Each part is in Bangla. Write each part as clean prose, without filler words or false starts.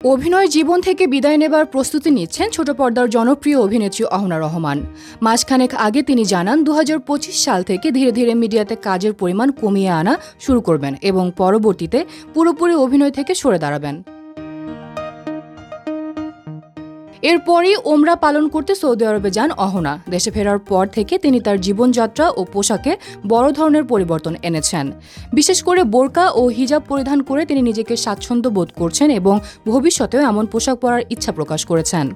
অভিনয় জীবন থেকে বিদায় নেবার প্রস্তুতি নিচ্ছেন ছোট পর্দার জনপ্রিয় অভিনেত্রী অহনা রহমান। মাসখানেক আগে তিনি জানান ২০২৫ সাল থেকে ধীরে ধীরে মিডিয়াতে কাজের পরিমাণ কমিয়ে আনা শুরু করবেন এবং পরবর্তীতে পুরোপুরি অভিনয় থেকে সরে দাঁড়াবেন। এরপরই ওমরা পালন করতে সৌদি আরবে যান অহনা। দেশে ফেরার পর থেকে তিনি তার জীবনযাত্রা ও পোশাকে বড় ধরনের পরিবর্তন এনেছেন। বিশেষ করে বোরকা ও হিজাব পরিধান করে তিনি নিজেকে স্বাচ্ছন্দ্য বোধ করছেন এবং ভবিষ্যতেও এমন পোশাক পরার ইচ্ছা প্রকাশ করেছেন।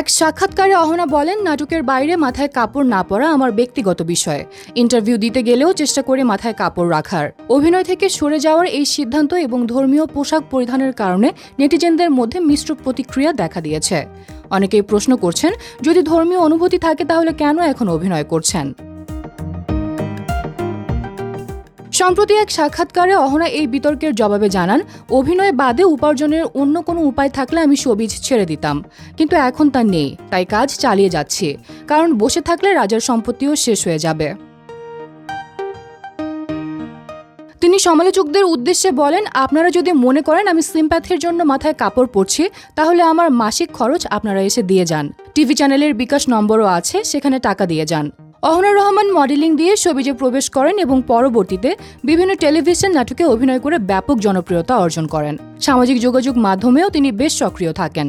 এক সাক্ষাৎকারে অহনা বলেন, নাটকের বাইরে মাথায় কাপড় না পরা আমার ব্যক্তিগত বিষয়। ইন্টারভিউ দিতে গেলেও চেষ্টা করি মাথায় কাপড় রাখার। অভিনয় থেকে সরে যাওয়ার এই সিদ্ধান্ত এবং ধর্মীয় পোশাক পরিধানের কারণে নেটিজেনদের মধ্যে মিশ্র প্রতিক্রিয়া দেখা দিয়েছে। অনেকেই প্রশ্ন করছেন, যদি ধর্মীয় অনুভূতি থাকে তাহলে কেন এখন অভিনয় করছেন? সম্প্রতি এক সাক্ষাৎকারে অহনা এই বিতর্কের জবাবে জানান, অভিনয় বাদে উপার্জনের অন্য কোনো উপায় থাকলে আমি শোবিজ ছেড়ে দিতাম, কিন্তু এখন তা নেই, তাই কাজ চালিয়ে যাচ্ছি, কারণ বসে থাকলে রাজার সম্পত্তিও শেষ হয়ে যাবে। তিনি সমালোচকদের উদ্দেশ্যে বলেন, আপনারা যদি মনে করেন আমি সিম্প্যাথির জন্য মাথায় কাপড় পরছি, তাহলে আমার মাসিক খরচ আপনারা এসে দিয়ে যান। টিভি চ্যানেলের বিকাশ নম্বরও আছে, সেখানে টাকা দিয়ে যান। অহনা রহমান মডেলিং দিয়ে শোবিজে প্রবেশ করেন এবং পরবর্তীতে বিভিন্ন টেলিভিশন নাটকে অভিনয় করে ব্যাপক জনপ্রিয়তা অর্জন করেন। সামাজিক যোগাযোগ মাধ্যমেও তিনি বেশ সক্রিয় থাকেন।